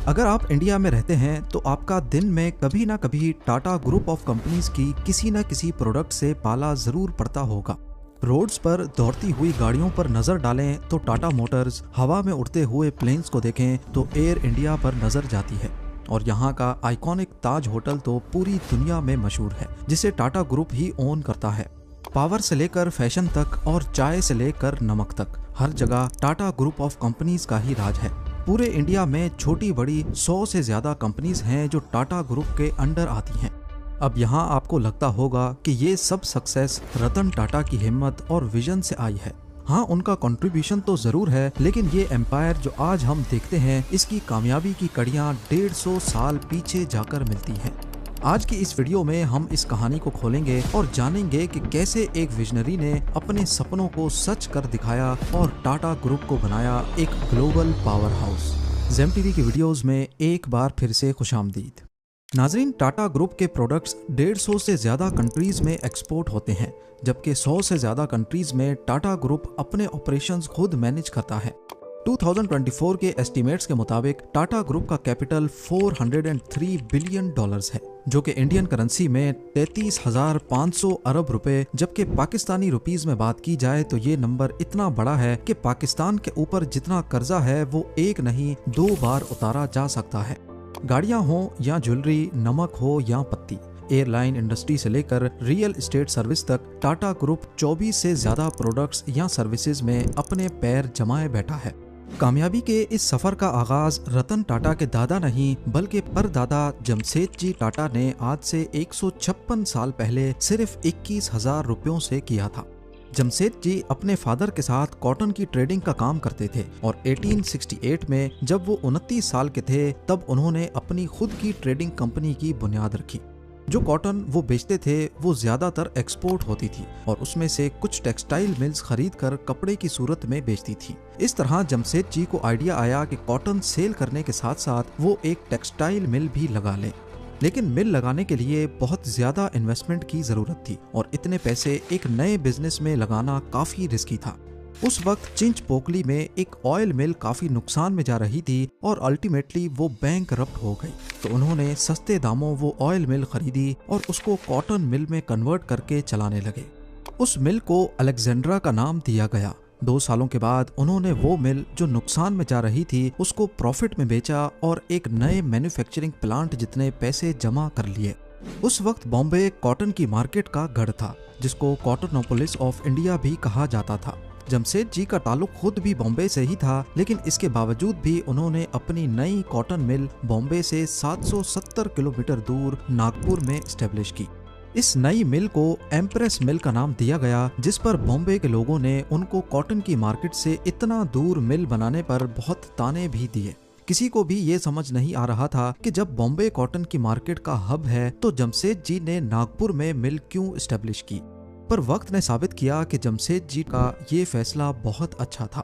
अगर आप इंडिया में रहते हैं तो आपका दिन में कभी ना कभी टाटा ग्रुप ऑफ कंपनीज की किसी न किसी प्रोडक्ट से पाला जरूर पड़ता होगा। रोड्स पर दौड़ती हुई गाड़ियों पर नजर डालें तो टाटा मोटर्स, हवा में उड़ते हुए प्लेन्स को देखें तो एयर इंडिया पर नजर जाती है, और यहाँ का आइकॉनिक ताज होटल तो पूरी दुनिया में मशहूर है, जिसे टाटा ग्रुप ही ओन करता है। पावर से लेकर फैशन तक और चाय से लेकर नमक तक हर जगह टाटा ग्रुप ऑफ कंपनीज का ही राज है। पूरे इंडिया में छोटी बड़ी 100 से ज्यादा कंपनीज हैं जो टाटा ग्रुप के अंडर आती हैं। अब यहाँ आपको लगता होगा कि ये सब सक्सेस रतन टाटा की हिम्मत और विजन से आई है। हाँ, उनका कंट्रीब्यूशन तो जरूर है, लेकिन ये एम्पायर जो आज हम देखते हैं इसकी कामयाबी की कड़ियाँ 150 साल पीछे जाकर मिलती हैं। आज की इस वीडियो में हम इस कहानी को खोलेंगे और जानेंगे कि कैसे एक विजनरी ने अपने सपनों को सच कर दिखाया और टाटा ग्रुप को बनाया एक global power house. Zeme TV की वीडियोस में एक बार फिर से खुशामदीद। नाजरीन, टाटा ग्रुप के प्रोडक्ट्स 150 से ज़्यादा कंट्रीज़ में एक्सपोर्ट होते हैं, जबकि 100 से ज़्यादा कंट्रीज़ में टाटा ग्रुप अपने ऑपरेशंस खुद मैनेज करता है। 2024 के एस्टीमेट्स के मुताबिक टाटा ग्रुप का कैपिटल $403 बिलियन है, जो कि इंडियन करेंसी में 33,500 अरब रुपए, जबकि पाकिस्तानी रुपीस में बात की जाए तो ये नंबर इतना बड़ा है कि पाकिस्तान के ऊपर जितना कर्जा है वो एक नहीं 2 बार उतारा जा सकता है। गाड़ियां हो या ज्वेलरी, नमक हो या पत्ती, एयरलाइन इंडस्ट्री से लेकर रियल एस्टेट सर्विस तक टाटा ग्रुप 24 से ज्यादा प्रोडक्ट्स या सर्विसेज में अपने पैर जमाए बैठा है। कामयाबी के इस सफर का आगाज रतन टाटा के दादा नहीं बल्कि परदादा जमशेदजी टाटा ने आज से 156 साल पहले सिर्फ 21,000 रुपयों से किया था। जमशेदजी अपने फादर के साथ कॉटन की ट्रेडिंग का काम करते थे और 1868 में जब वो 29 साल के थे तब उन्होंने अपनी खुद की ट्रेडिंग कंपनी की बुनियाद रखी। जो कॉटन वो बेचते थे वो ज्यादातर एक्सपोर्ट होती थी और उसमें से कुछ टेक्सटाइल मिल्स खरीद कर कपड़े की सूरत में बेचती थी। इस तरह जमशेदजी को आइडिया आया कि कॉटन सेल करने के साथ साथ वो एक टेक्सटाइल मिल भी लगा लें, लेकिन मिल लगाने के लिए बहुत ज्यादा इन्वेस्टमेंट की जरूरत थी और इतने पैसे एक नए बिजनेस में लगाना काफी रिस्की था। उस वक्त चिंचपोकली में एक ऑयल मिल काफी नुकसान में जा रही थी और अल्टीमेटली वो बैंकरप्ट हो गई, तो उन्होंने सस्ते दामों वो ऑयल मिल खरीदी और उसको कॉटन मिल में कन्वर्ट करके चलाने लगे। उस मिल को अलेक्जेंड्रा का नाम दिया गया। 2 सालों के बाद उन्होंने वो मिल जो नुकसान में जा रही थी उसको प्रॉफिट में बेचा और एक नए मैन्युफैक्चरिंग प्लांट जितने पैसे जमा कर लिए। उस वक्त बॉम्बे कॉटन की मार्केट का गढ़ था, जिसको कॉटनोपोलिस ऑफ इंडिया भी कहा जाता था। जमशेदजी का ताल्लुक खुद भी बॉम्बे से ही था, लेकिन इसके बावजूद भी उन्होंने अपनी नई कॉटन मिल बॉम्बे से 770 किलोमीटर दूर नागपुर में स्टेब्लिश की। इस नई मिल को एम्प्रेस मिल का नाम दिया गया, जिस पर बॉम्बे के लोगों ने उनको कॉटन की मार्केट से इतना दूर मिल बनाने पर बहुत ताने भी दिए। किसी को भी ये समझ नहीं आ रहा था कि जब बॉम्बे कॉटन की मार्केट का हब है तो जमशेदजी ने नागपुर में मिल क्यों स्टेब्लिश की। पर वक्त ने साबित किया कि जमशेदजी का ये फैसला बहुत अच्छा था।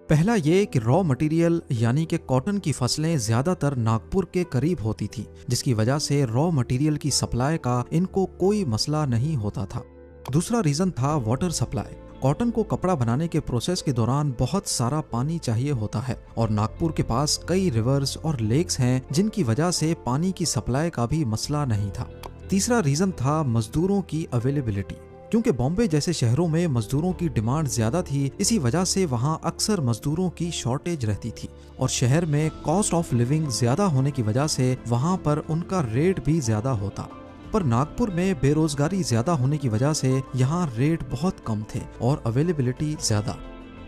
पहला ये कि रॉ मटेरियल यानी कि कॉटन की फसलें ज्यादातर नागपुर के करीब होती थी, जिसकी वजह से रॉ मटेरियल की सप्लाई का इनको कोई मसला नहीं होता था। दूसरा रीजन था वाटर सप्लाई। कॉटन को कपड़ा बनाने के प्रोसेस के दौरान बहुत सारा पानी चाहिए होता है और नागपुर के पास कई रिवर्स और लेक्स हैं, जिनकी वजह से पानी की सप्लाई का भी मसला नहीं था। तीसरा रीजन था मजदूरों की अवेलेबिलिटी। क्योंकि बॉम्बे जैसे शहरों में मजदूरों की डिमांड ज्यादा थी, इसी वजह से वहाँ अक्सर मजदूरों की शॉर्टेज रहती थी और शहर में कॉस्ट ऑफ लिविंग ज्यादा होने की वजह से वहाँ पर उनका रेट भी ज्यादा होता। पर नागपुर में बेरोजगारी ज्यादा होने की वजह से यहाँ रेट बहुत कम थे और अवेलेबिलिटी ज्यादा।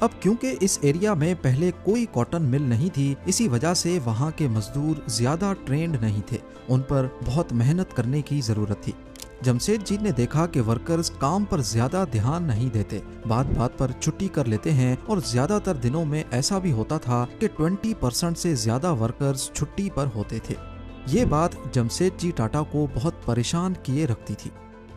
अब क्योंकि इस एरिया में पहले कोई कॉटन मिल नहीं थी, इसी वजह से वहाँ के मजदूर ज्यादा ट्रेंड नहीं थे, उन पर बहुत मेहनत करने की जरूरत थी। जमशेदजी ने देखा कि वर्कर्स काम पर ज्यादा ध्यान नहीं देते, बात बात पर छुट्टी कर लेते हैं और ज्यादातर दिनों में ऐसा भी होता था कि 20% से ज्यादा वर्कर्स छुट्टी पर होते थे। ये बात जमशेदजी टाटा को बहुत परेशान किए रखती थी,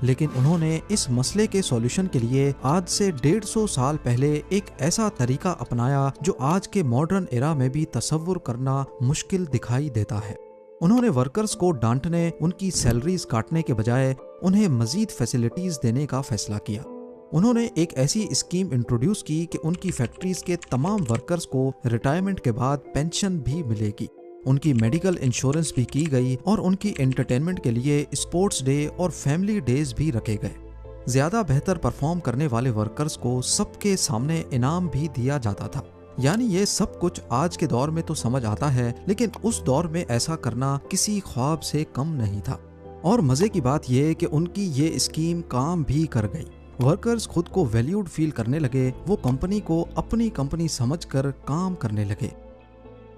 लेकिन उन्होंने इस मसले के सॉल्यूशन के लिए आज से 150 साल पहले एक ऐसा तरीका अपनाया जो आज के मॉडर्न एरा में भी तसव्वुर करना मुश्किल दिखाई देता है। उन्होंने वर्कर्स को डांटने, उनकी सैलरीज काटने के बजाय उन्हें मजीद फैसिलिटीज देने का फैसला किया। उन्होंने एक ऐसी स्कीम इंट्रोड्यूस की कि उनकी फैक्ट्रीज के तमाम वर्कर्स को रिटायरमेंट के बाद पेंशन भी मिलेगी। उनकी मेडिकल इंश्योरेंस भी की गई और उनकी एंटरटेनमेंट के लिए स्पोर्ट्स डे और फैमिली डेज भी रखे गए। ज्यादा बेहतर परफॉर्म करने वाले वर्कर्स को सबके सामने इनाम भी दिया जाता था। यानी ये सब कुछ आज के दौर में तो समझ आता है, लेकिन उस दौर में ऐसा करना किसी ख्वाब से कम नहीं था। और मजे की बात यह कि उनकी ये स्कीम काम भी कर गई। वर्कर्स खुद को वैल्यूड फील करने लगे, वो कंपनी को अपनी कंपनी समझकर काम करने लगे।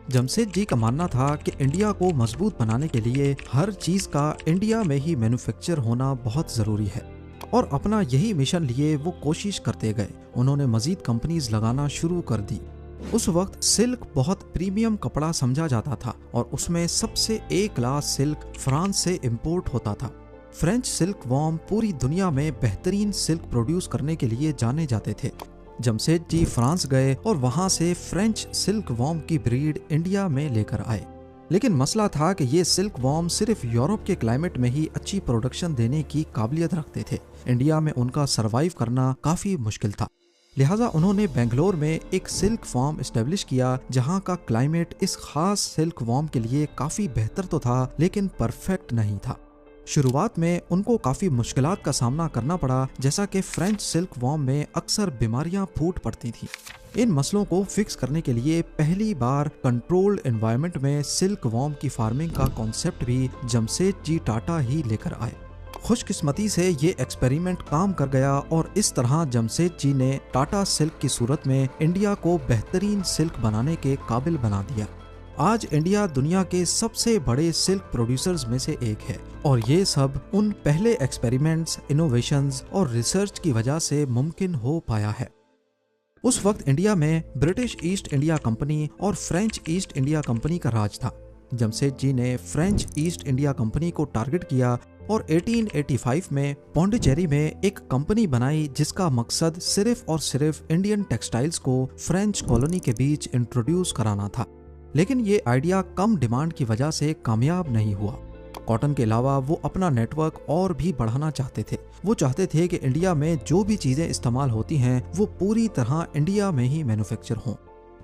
जमशेदजी का मानना था कि इंडिया को मजबूत बनाने के लिए हर चीज का इंडिया में ही मैन्युफैक्चर होना बहुत जरूरी है, और अपना यही मिशन लिए वो कोशिश करते गए। उन्होंने मजीद कंपनीज लगाना शुरू कर दी। उस वक्त सिल्क बहुत प्रीमियम कपड़ा समझा जाता था और उसमें सबसे ए क्लास सिल्क फ्रांस से इंपोर्ट होता था। फ्रेंच सिल्क वॉर्म पूरी दुनिया में बेहतरीन सिल्क प्रोड्यूस करने के लिए जाने जाते थे। जमशेदजी फ्रांस गए और वहां से फ्रेंच सिल्क वॉर्म की ब्रीड इंडिया में लेकर आए। लेकिन मसला था कि ये सिल्क वॉर्म सिर्फ यूरोप के क्लाइमेट में ही अच्छी प्रोडक्शन देने की काबिलियत रखते थे। इंडिया में उनका सरवाइव करना काफी मुश्किल था। लिहाजा उन्होंने बेंगलोर में एक सिल्क फार्म एस्टेब्लिश किया, जहां का क्लाइमेट इस खास सिल्क वॉर्म के लिए काफी बेहतर तो था, लेकिन परफेक्ट नहीं था। शुरुआत में उनको काफी मुश्किलात का सामना करना पड़ा, जैसा कि फ्रेंच सिल्क वॉर्म में अक्सर बीमारियां फूट पड़ती थी। इन मसलों को फिक्स करने के लिए पहली बार कंट्रोल्ड एनवायरनमेंट में सिल्क वॉर्म की फार्मिंग का कॉन्सेप्ट भी जमशेदजी टाटा ही लेकर आए। खुशकिस्मती से ये एक्सपेरिमेंट काम कर गया और इस तरह जमशेदजी ने टाटा सिल्क की सूरत में इंडिया को बेहतरीन सिल्क बनाने के काबिल बना दिया। आज इंडिया दुनिया के सबसे बड़े सिल्क प्रोड्यूसर्स में से एक है, और ये सब उन पहले एक्सपेरिमेंट्स, इनोवेशंस और रिसर्च की वजह से मुमकिन हो पाया है। उस वक्त इंडिया में ब्रिटिश ईस्ट इंडिया कंपनी और फ्रेंच ईस्ट इंडिया कंपनी का राज था। जमशेदजी ने फ्रेंच ईस्ट इंडिया कंपनी को टारगेट किया और 1885 में पौंडीचेरी में एक कंपनी बनाई, जिसका मकसद सिर्फ और सिर्फ इंडियन टेक्सटाइल्स को फ्रेंच कॉलोनी के बीच इंट्रोड्यूस कराना था। लेकिन ये आइडिया कम डिमांड की वजह से कामयाब नहीं हुआ। कॉटन के अलावा वो अपना नेटवर्क और भी बढ़ाना चाहते थे। वो चाहते थे कि इंडिया में जो भी चीजें इस्तेमाल होती हैं वो पूरी तरह इंडिया में ही मैन्युफैक्चर हों।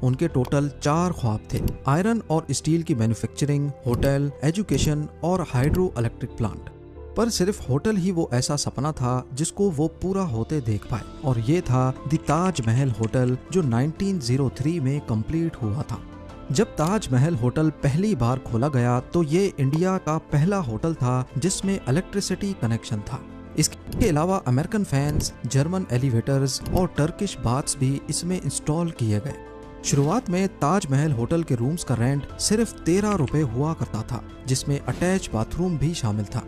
उनके टोटल 4 ख्वाब थे: आयरन और स्टील की मैन्युफैक्चरिंग, होटल, एजुकेशन और हाइड्रो इलेक्ट्रिक प्लांट। पर सिर्फ होटल ही वो ऐसा सपना था जिसको वो पूरा होते देख पाए, और ये था द ताज महल होटल, जो 1903 में कंप्लीट हुआ था। जब ताज महल होटल पहली बार खोला गया तो ये इंडिया का पहला होटल था जिसमें इलेक्ट्रिसिटी कनेक्शन था। इसके अलावा अमेरिकन फैंस, जर्मन एलिवेटर्स और टर्किश बाथ्स भी इसमें इंस्टॉल किए गए। शुरुआत में ताज महल होटल के रूम्स का रेंट सिर्फ 13 रुपए हुआ करता था, जिसमें अटैच बाथरूम भी शामिल था।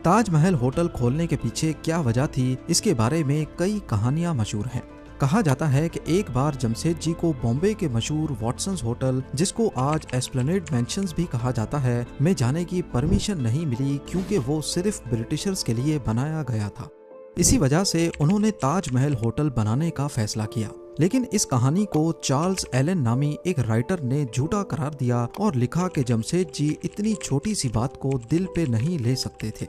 ताज महल होटल खोलने के पीछे क्या वजह थी, इसके बारे में कई कहानियां मशहूर हैं। कहा जाता है कि एक बार जमशेदजी को बॉम्बे के मशहूर वॉटसन्स होटल, जिसको आज एस्प्लेनेड मेंशंस भी कहा जाता है, में जाने की परमिशन नहीं मिली, क्योंकि वो सिर्फ ब्रिटिशर्स के लिए बनाया गया था। इसी वजह से उन्होंने ताज महल होटल बनाने का फैसला किया। लेकिन इस कहानी को चार्ल्स एलन नामी एक राइटर ने झूठा करार दिया और लिखा कि जमशेदजी इतनी छोटी सी बात को दिल पे नहीं ले सकते थे,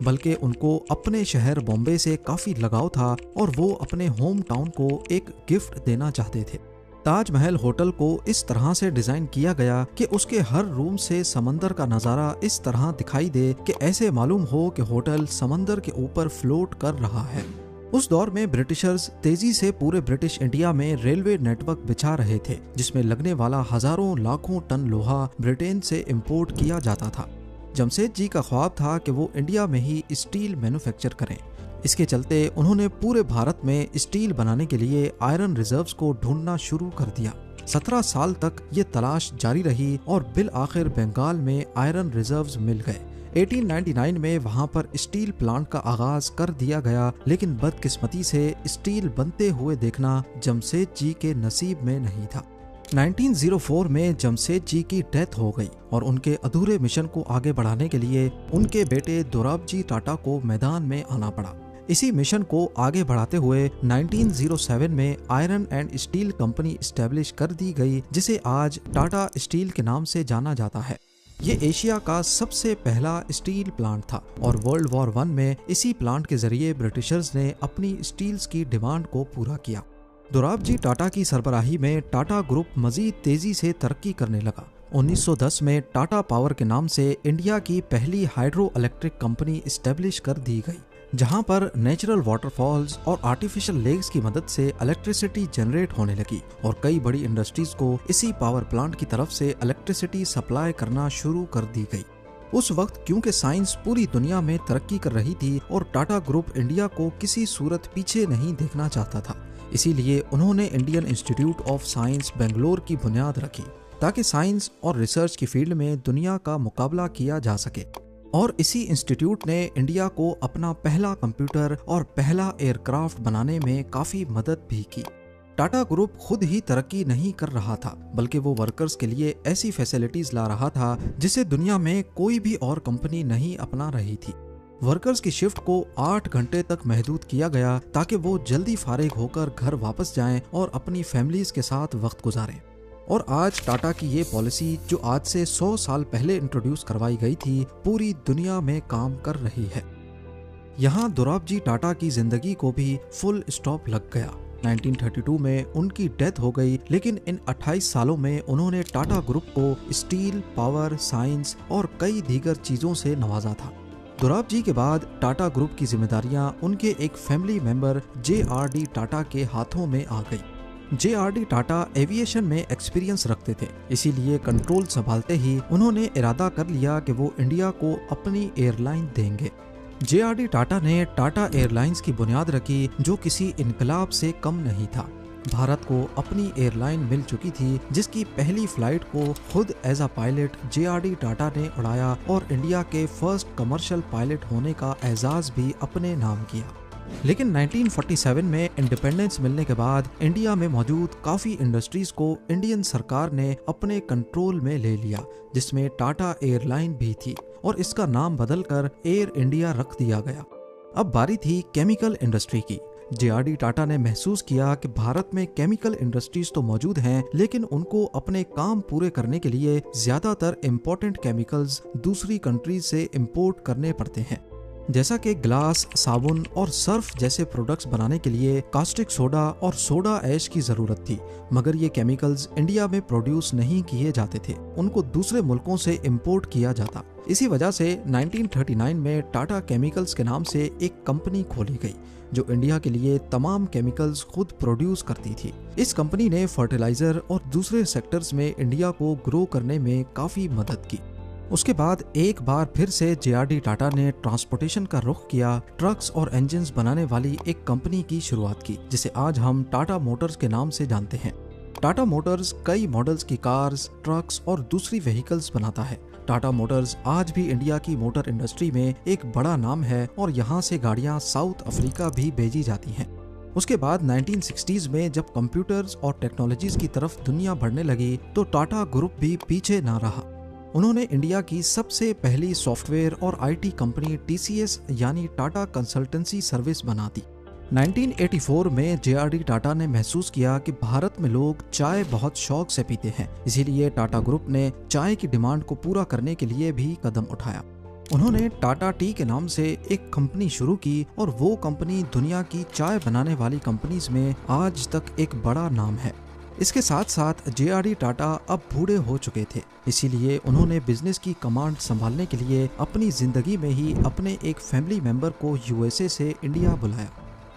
बल्कि उनको अपने शहर बॉम्बे से काफी लगाव था और वो अपने होम टाउन को एक गिफ्ट देना चाहते थे। ताज महल होटल को इस तरह से डिजाइन किया गया कि उसके हर रूम से समंदर का नजारा इस तरह दिखाई दे कि ऐसे मालूम हो कि होटल समंदर के ऊपर फ्लोट कर रहा है। उस दौर में ब्रिटिशर्स तेजी से पूरे ब्रिटिश इंडिया में रेलवे नेटवर्क बिछा रहे थे, जिसमें लगने वाला हजारों लाखों टन लोहा ब्रिटेन से इंपोर्ट किया जाता था। जमशेदजी का ख्वाब था कि वो इंडिया में ही स्टील मैन्युफैक्चर करें। इसके चलते उन्होंने पूरे भारत में स्टील बनाने के लिए आयरन रिजर्व्स को ढूंढना शुरू कर दिया। 17 साल तक ये तलाश जारी रही और बिल आखिर बंगाल में आयरन रिजर्व्स मिल गए। 1899 में वहां पर स्टील प्लांट का आगाज कर दिया गया, लेकिन बदकिस्मती से स्टील बनते हुए देखना जमशेदजी के नसीब में नहीं था। 1904 में जमशेदजी की डेथ हो गई और उनके अधूरे मिशन को आगे बढ़ाने के लिए उनके बेटे दोराबजी टाटा को मैदान में आना पड़ा। इसी मिशन को आगे बढ़ाते हुए 1907 में iron and steel company establish कर दी गई, जिसे आज टाटा स्टील के नाम से जाना जाता है। ये एशिया का सबसे पहला स्टील प्लांट था और वर्ल्ड वॉर 1 में इसी प्लांट के जरिए ब्रिटिशर्स ने अपनी स्टील्स की डिमांड को पूरा किया। दोराबजी टाटा की सरबराही में टाटा ग्रुप मजीद तेजी से तरक्की करने लगा। 1910 में टाटा पावर के नाम से इंडिया की पहली हाइड्रो इलेक्ट्रिक कंपनी इस्टेब्लिश कर दी गई, जहां पर नेचुरल वाटरफॉल्स और आर्टिफिशियल लेक्स की मदद से इलेक्ट्रिसिटी जनरेट होने लगी और कई बड़ी इंडस्ट्रीज को इसी पावर प्लांट की तरफ से इलेक्ट्रिसिटी सप्लाई करना शुरू कर दी गई। उस वक्त क्योंकि साइंस पूरी दुनिया में तरक्की कर रही थी और टाटा ग्रुप इंडिया को किसी सूरत पीछे नहीं देखना चाहता था, इसीलिए उन्होंने Indian institute of science Bangalore की बुनियाद रखी ताकि साइंस और रिसर्च की फील्ड में दुनिया का मुकाबला किया जा सके। और इसी इंस्टीट्यूट ने इंडिया को अपना पहला कंप्यूटर और पहला एयरक्राफ्ट बनाने में काफी मदद भी की। टाटा ग्रुप खुद ही तरक्की नहीं कर रहा था, बल्कि वो वर्कर्स के लिए ऐसी फैसिलिटीज ला रहा था जिसे दुनिया में कोई भी और कंपनी नहीं अपना रही थी। वर्कर्स की शिफ्ट को 8 घंटे तक महदूद किया गया ताकि वो जल्दी फारिग होकर घर वापस जाएं और अपनी फैमिलीज के साथ वक्त गुजारें। और आज टाटा की ये पॉलिसी, जो आज से 100 साल पहले इंट्रोड्यूस करवाई गई थी, पूरी दुनिया में काम कर रही है। यहाँ दोराबजी टाटा की जिंदगी को भी फुल स्टॉप लग गया। 1932 में उनकी डेथ हो गई, लेकिन इन 28 सालों में उन्होंने टाटा ग्रुप को स्टील, पावर, साइंस और कई दीगर चीजों से नवाजा था। दोराबजी के बाद टाटा ग्रुप की जिम्मेदारियां उनके एक फैमिली मेंबर JRD टाटा के हाथों में आ गई। JRD टाटा एविएशन में एक्सपीरियंस रखते थे, इसीलिए कंट्रोल संभालते ही उन्होंने इरादा कर लिया कि वो इंडिया को अपनी एयरलाइन देंगे। JRD टाटा ने टाटा एयरलाइंस की बुनियाद रखी, जो किसी इनकलाब से कम नहीं था। भारत को अपनी एयरलाइन मिल चुकी थी, जिसकी पहली फ्लाइट को खुद as a pilot JRD Tata ने उड़ाया और इंडिया के फर्स्ट कमर्शियल पायलट होने का एजाज भी अपने नाम किया। लेकिन 1947 में इंडिपेंडेंस मिलने के बाद इंडिया में मौजूद काफ़ी इंडस्ट्रीज को इंडियन सरकार ने अपने कंट्रोल में ले लिया, जिसमें टाटा एयरलाइन भी थी और इसका नाम बदलकर एयर इंडिया रख दिया गया। अब बारी थी केमिकल इंडस्ट्री की। JRD टाटा ने महसूस किया कि भारत में केमिकल इंडस्ट्रीज तो मौजूद हैं, लेकिन उनको अपने काम पूरे करने के लिए ज्यादातर इम्पोर्टेंट केमिकल्स दूसरी कंट्रीज से इम्पोर्ट करने पड़ते हैं। जैसा कि ग्लास, साबुन और सर्फ जैसे प्रोडक्ट्स बनाने के लिए कास्टिक सोडा और सोडा ऐश की जरूरत थी, मगर ये केमिकल्स इंडिया में प्रोड्यूस नहीं किए जाते थे, उनको दूसरे मुल्कों से इंपोर्ट किया जाता। इसी वजह से 1939 में टाटा केमिकल्स के नाम से एक कंपनी खोली गई, जो इंडिया के लिए तमाम केमिकल्स खुद प्रोड्यूस करती थी। इस कंपनी ने फर्टिलाइजर और दूसरे सेक्टर्स में इंडिया को ग्रो करने में काफी मदद की। उसके बाद एक बार फिर से JRD टाटा ने ट्रांसपोर्टेशन का रुख किया, ट्रक्स और इंजन्स बनाने वाली एक कंपनी की शुरुआत की, जिसे आज हम टाटा मोटर्स के नाम से जानते हैं। टाटा मोटर्स कई मॉडल्स की कार्स, ट्रक्स और दूसरी व्हीकल्स बनाता है। टाटा मोटर्स आज भी इंडिया की मोटर इंडस्ट्री में एक बड़ा नाम है और यहाँ से गाड़ियाँ साउथ अफ्रीका भी भेजी जाती हैं। उसके बाद 1960s में जब कंप्यूटर्स और टेक्नोलॉजीज की तरफ दुनिया बढ़ने लगी, तो टाटा ग्रुप भी पीछे ना रहा। उन्होंने इंडिया की सबसे पहली सॉफ्टवेयर और IT कंपनी TCS यानी टाटा कंसल्टेंसी सर्विस बना दी। 1984 में JRD टाटा ने महसूस किया कि भारत में लोग चाय बहुत शौक से पीते हैं, इसीलिए टाटा ग्रुप ने चाय की डिमांड को पूरा करने के लिए भी कदम उठाया। उन्होंने टाटा टी के नाम से एक कंपनी शुरू की और वो कंपनी दुनिया की चाय बनाने वाली कंपनीज में आज तक एक बड़ा नाम है। इसके साथ साथ JRD टाटा अब बूढ़े हो चुके थे, इसीलिए उन्होंने बिजनेस की कमांड संभालने के लिए अपनी जिंदगी में ही अपने एक फैमिली मेंबर को USA से इंडिया बुलाया।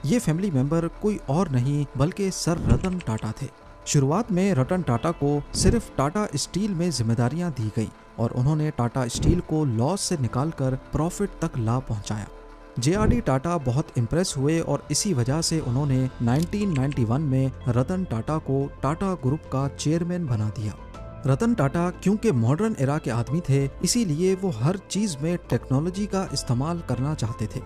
ये फैमिली मेंबर कोई और नहीं बल्कि सर रतन टाटा थे। शुरुआत में रतन टाटा को सिर्फ टाटा स्टील में जिम्मेदारियां दी गई और उन्होंने टाटा स्टील को लॉस से निकालकर प्रॉफिट तक ला पहुंचाया। JRD टाटा बहुत इम्प्रेस हुए और इसी वजह से उन्होंने 1991 में रतन टाटा को टाटा ग्रुप का चेयरमैन बना दिया। रतन टाटा क्योंकि मॉडर्न एरा के आदमी थे, इसीलिए वो हर चीज में टेक्नोलॉजी का इस्तेमाल करना चाहते थे।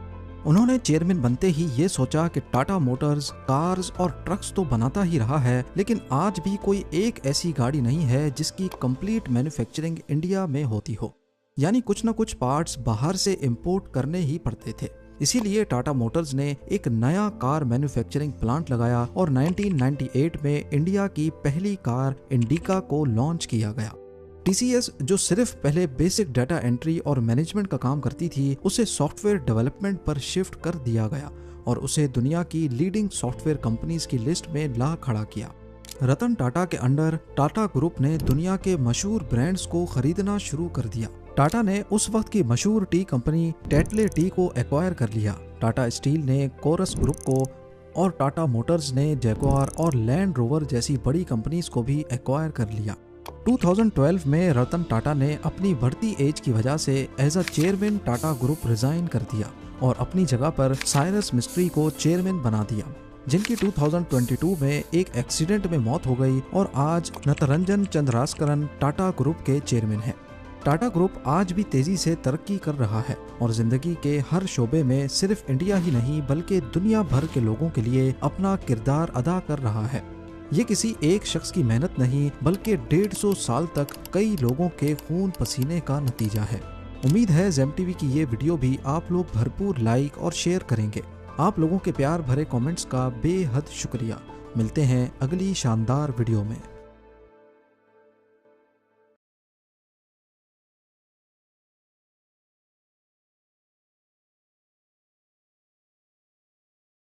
उन्होंने चेयरमैन बनते ही ये सोचा कि टाटा मोटर्स कार्स और ट्रक्स तो बनाता ही रहा है, लेकिन आज भी कोई एक ऐसी गाड़ी नहीं है जिसकी कंप्लीट मैन्युफैक्चरिंग इंडिया में होती हो, यानी कुछ न कुछ पार्ट्स बाहर से इंपोर्ट करने ही पड़ते थे। इसीलिए टाटा मोटर्स ने एक नया कार मैन्युफैक्चरिंग प्लांट लगाया और 1998 में इंडिया की पहली कार इंडिका को लॉन्च किया गया। TCS जो सिर्फ पहले बेसिक डाटा एंट्री और मैनेजमेंट का काम करती थी, उसे सॉफ्टवेयर डेवलपमेंट पर शिफ्ट कर दिया गया और उसे दुनिया की लीडिंग सॉफ्टवेयर कंपनीज की लिस्ट में ला खड़ा किया। रतन टाटा के अंडर टाटा ग्रुप ने दुनिया के मशहूर ब्रांड्स को खरीदना शुरू कर दिया। टाटा ने उस वक्त की मशहूर टी कंपनी टेटले टी को एक्वायर कर लिया। टाटा स्टील ने कोरस ग्रुप को और टाटा मोटर्स ने जैगुआर और लैंड रोवर जैसी बड़ी कंपनीज को भी एक्वायर कर लिया। 2012 में रतन टाटा ने अपनी बढ़ती एज की वजह से as a chairman Tata group resign कर दिया और अपनी जगह पर साइरस मिस्ट्री को चेयरमैन बना दिया, जिनकी 2022 में एक एक्सीडेंट में मौत हो गई और आज नटरंजन चंद्रास्करन टाटा ग्रुप के चेयरमैन हैं। टाटा ग्रुप आज भी तेजी से तरक्की कर रहा है और जिंदगी के हर शोबे में सिर्फ इंडिया ही नहीं बल्कि दुनिया भर के लोगों के लिए अपना किरदार अदा कर रहा है। ये किसी एक शख्स की मेहनत नहीं बल्कि 150 साल तक कई लोगों के खून पसीने का नतीजा है। उम्मीद है ज़ेम टीवी की ये वीडियो भी आप लोग भरपूर लाइक और शेयर करेंगे। आप लोगों के प्यार भरे कमेंट्स का बेहद शुक्रिया। मिलते हैं अगली शानदार वीडियो में।